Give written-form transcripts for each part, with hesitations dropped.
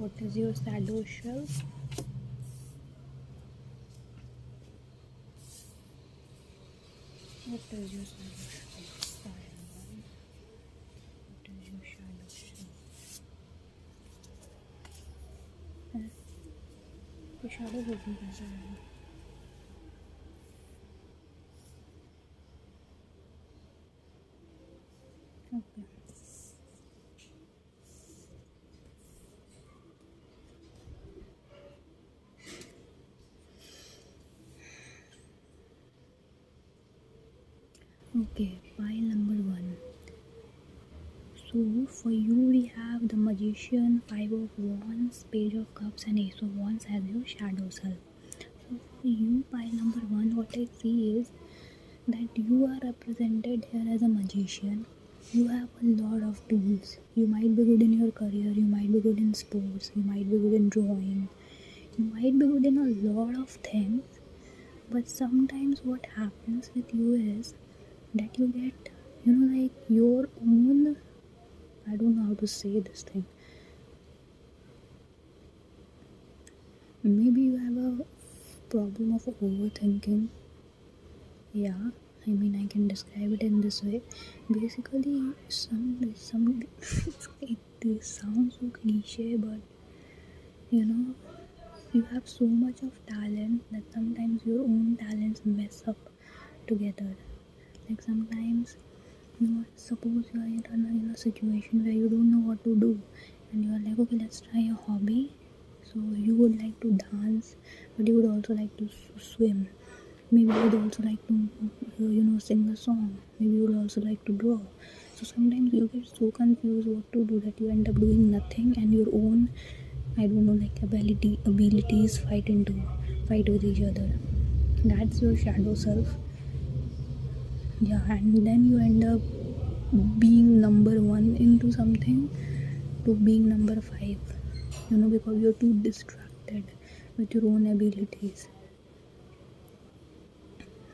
What is your shadow self? What is your shadow self? Pile one. What is your shadow self? The shadow will be visible. Okay. Okay, pile number one. So for you we have the Magician, Five of Wands, Page of Cups and Ace of Wands as your shadow self. So for you, pile number one, what I see is that you are represented here as a magician. You have a lot of tools. You might be good in your career, you might be good in sports, you might be good in drawing, you might be good in a lot of things. But sometimes what happens with you is that you get, like your own, I don't know how to say this thing. Maybe you have a problem of overthinking. Yeah, I mean I can describe it in this way. Basically, some it sounds so cliche, but you have so much of talent that sometimes your own talents mess up together. Like sometimes, suppose you are in a situation where you don't know what to do, and you are like, okay, let's try a hobby. So you would like to dance, but you would also like to swim. Maybe you would also like to, sing a song. Maybe you would also like to draw. So sometimes you get so confused what to do that you end up doing nothing, and your own, I don't know, like abilities fight with each other. That's your shadow self. Yeah, and then you end up being number one into something to being number five. Because you're too distracted with your own abilities.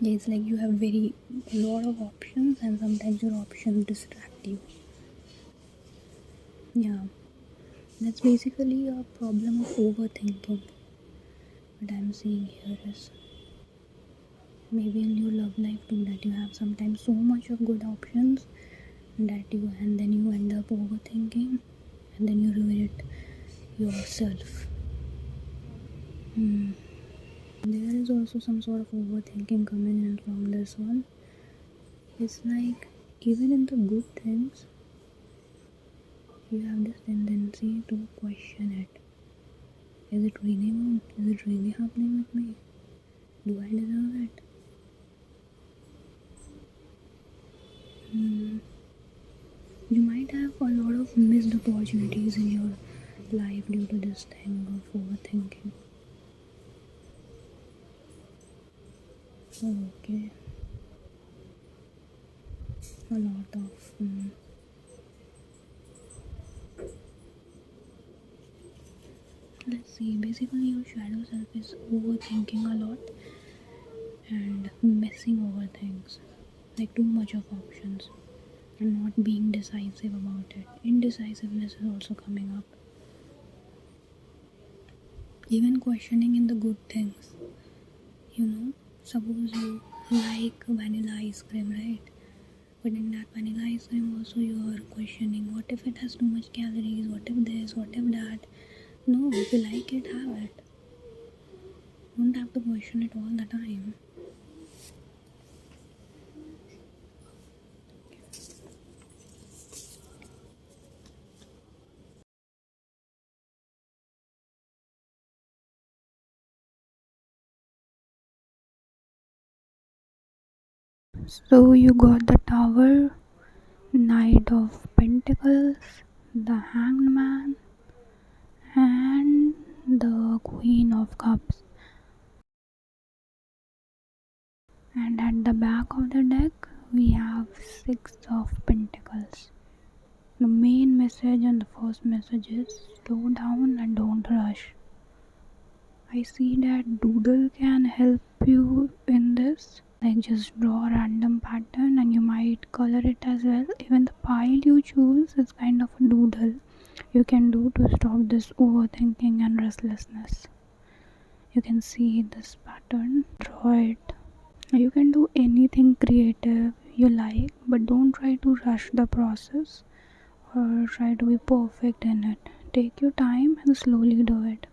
Yeah, it's like you have a lot of options, and sometimes your options distract you. Yeah, that's basically a problem of overthinking. What I'm seeing here is maybe in your love life too, that you have sometimes so much of good options and then you end up overthinking, and then you ruin it yourself. There is also some sort of overthinking coming in from this one. It's like even in the good things, you have this tendency to question it. Is it really on? Is it really happening with me? Do I deserve it? You might have a lot of missed opportunities in your life due to this thing of overthinking. Okay. A lot of. Let's see. Basically, your shadow self is overthinking a lot and messing over things. Like too much of options and not being decisive about it. Indecisiveness is also coming up. Even questioning in the good things. Suppose you like vanilla ice cream, right? But in that vanilla ice cream also you are questioning, what if it has too much calories, what if this, what if that. No, if you like it, have it. Don't have to question it all the time. So you got the Tower, Knight of Pentacles, the Hanged Man, and the Queen of Cups. And at the back of the deck, we have Six of Pentacles. The main message and the first message is slow down and don't rush. I see that doodle can help you in this. Like just draw a random pattern and you might color it as well. Even the pile you choose is kind of a doodle. you can do to stop this overthinking and restlessness. You can see this pattern, draw it. You can do anything creative you like, but don't try to rush the process or try to be perfect in it. Take your time and slowly do it.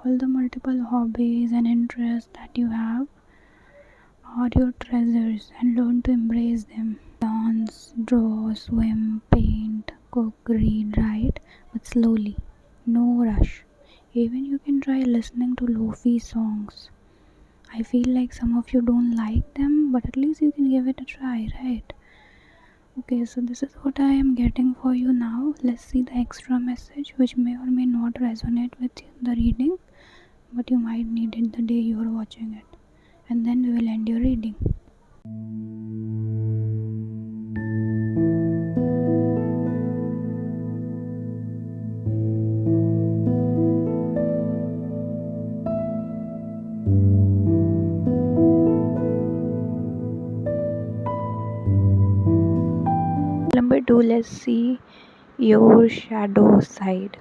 All the multiple hobbies and interests that you have are your treasures and learn to embrace them. Dance, draw, swim, paint, cook, read, write, but slowly. No rush. Even you can try listening to lofi songs. I feel like some of you don't like them, but at least you can give it a try, right? Okay, so this is what I am getting for you now. Let's see the extra message, which may or may not resonate with the reading, but you might need it the day you are watching it. And then we will end your reading. Number 2, let's see your shadow side.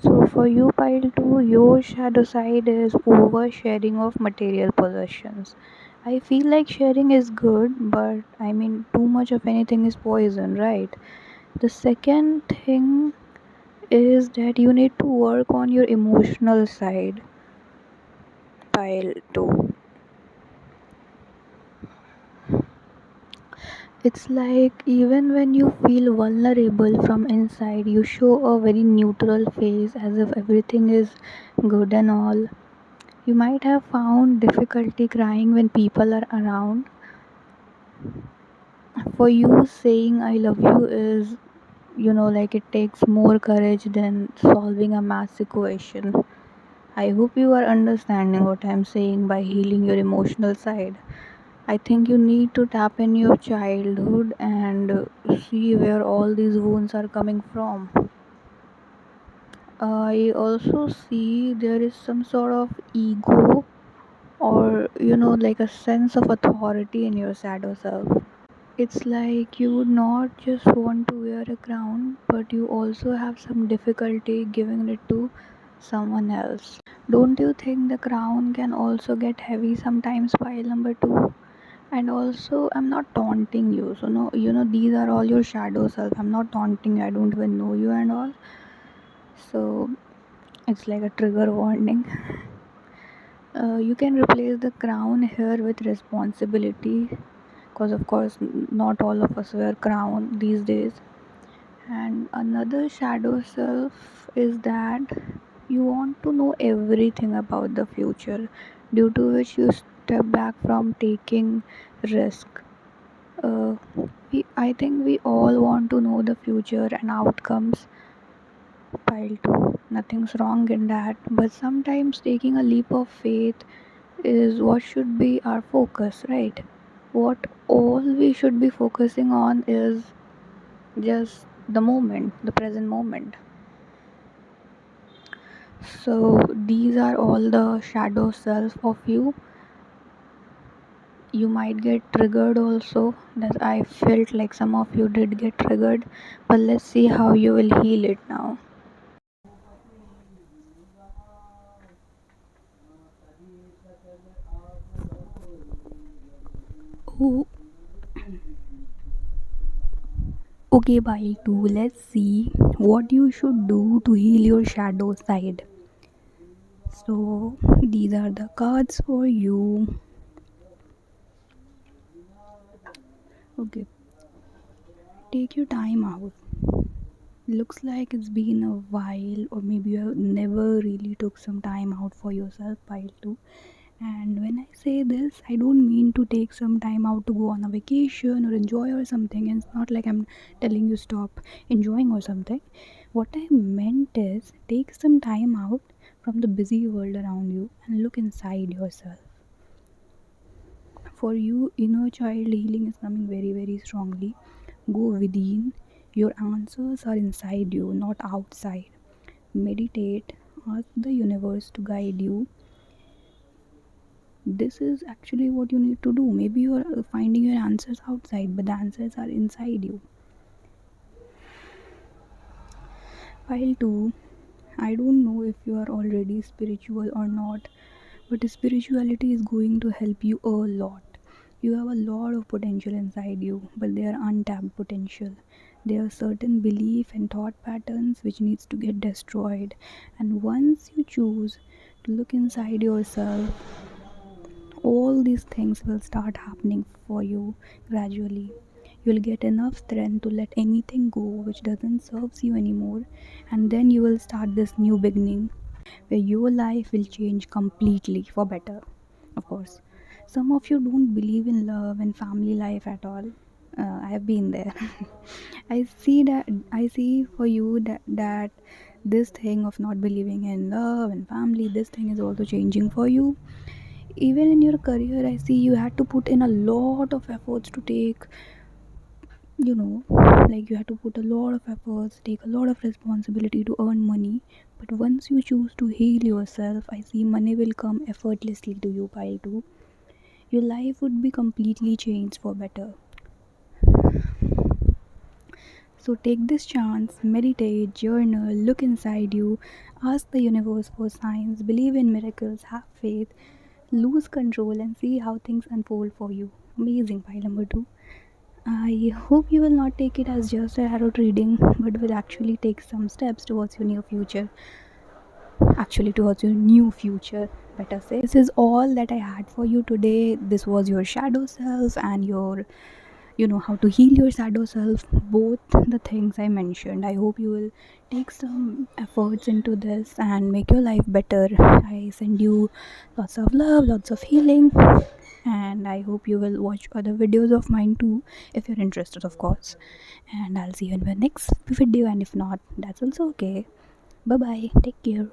So for you, pile 2, your shadow side is oversharing of material possessions. I feel like sharing is good, but I mean, too much of anything is poison, right? The second thing is that you need to work on your emotional side, pile 2. It's like even when you feel vulnerable from inside, you show a very neutral face as if everything is good and all. You might have found difficulty crying when people are around. For you, saying I love you is, like it takes more courage than solving a math equation. I hope you are understanding what I'm saying by healing your emotional side. I think you need to tap in your childhood and see where all these wounds are coming from. I also see there is some sort of ego or, like a sense of authority in your shadow self. It's like you would not just want to wear a crown, but you also have some difficulty giving it to someone else. Don't you think the crown can also get heavy sometimes, pile number 2? And also, I'm not taunting you, so no, these are all your shadow self. I'm not taunting you, I don't even know you and all. So it's like a trigger warning. You can replace the crown here with responsibility, because of course not all of us wear crown these days. And another shadow self is that you want to know everything about the future, due to which you step back from taking risk. uh, I think we all want to know the future and outcomes, pile 2. Nothing's wrong in that, but sometimes taking a leap of faith is what should be our focus, right? What all we should be focusing on is just the moment, the present moment. So these are all the shadow self of you. You might get triggered also, that I felt like some of you did get triggered, but let's see how you will heal it now. Oh, okay, bye too. Let's see what you should do to heal your shadow side. So these are the cards for you. Okay, take your time out. Looks like it's been a while, or maybe you have never really took some time out for yourself, pile too. And when I say this, I don't mean to take some time out to go on a vacation or enjoy or something. And it's not like I'm telling you stop enjoying or something. What I meant is take some time out from the busy world around you and look inside yourself. For you, inner child healing is coming very, very strongly. Go within. Your answers are inside you, not outside. Meditate. Ask the universe to guide you. This is actually what you need to do. Maybe you are finding your answers outside, but the answers are inside you. While too, I don't know if you are already spiritual or not, but spirituality is going to help you a lot. You have a lot of potential inside you, but they are untapped potential. There are certain belief and thought patterns which needs to get destroyed. And once you choose to look inside yourself, all these things will start happening for you gradually. You'll get enough strength to let anything go which doesn't serves you anymore, and then you will start this new beginning where your life will change completely for better. Of course, some of you don't believe in love and family life at all. I have been there. I see for you that this thing of not believing in love and family, this thing is also changing for you. Even in your career, I see you had to put in a lot of efforts to take, you know, like you had to put a lot of efforts, take a lot of responsibility to earn money. But once you choose to heal yourself, I see money will come effortlessly to you, pile too. Your life would be completely changed for better. So take this chance, meditate, journal, look inside you, ask the universe for signs, believe in miracles, have faith, lose control, and see how things unfold for you. Amazing, pile number two. I hope you will not take it as just a tarot reading, but will actually take some steps towards your new future. Actually, towards your new future, better say. This is all that I had for you today. This was your shadow self and your, how to heal your shadow self. Both the things I mentioned. I hope you will take some efforts into this and make your life better. I send you lots of love, lots of healing, and I hope you will watch other videos of mine too if you're interested, of course. And I'll see you in the next video, and if not, that's also okay. Bye bye, take care.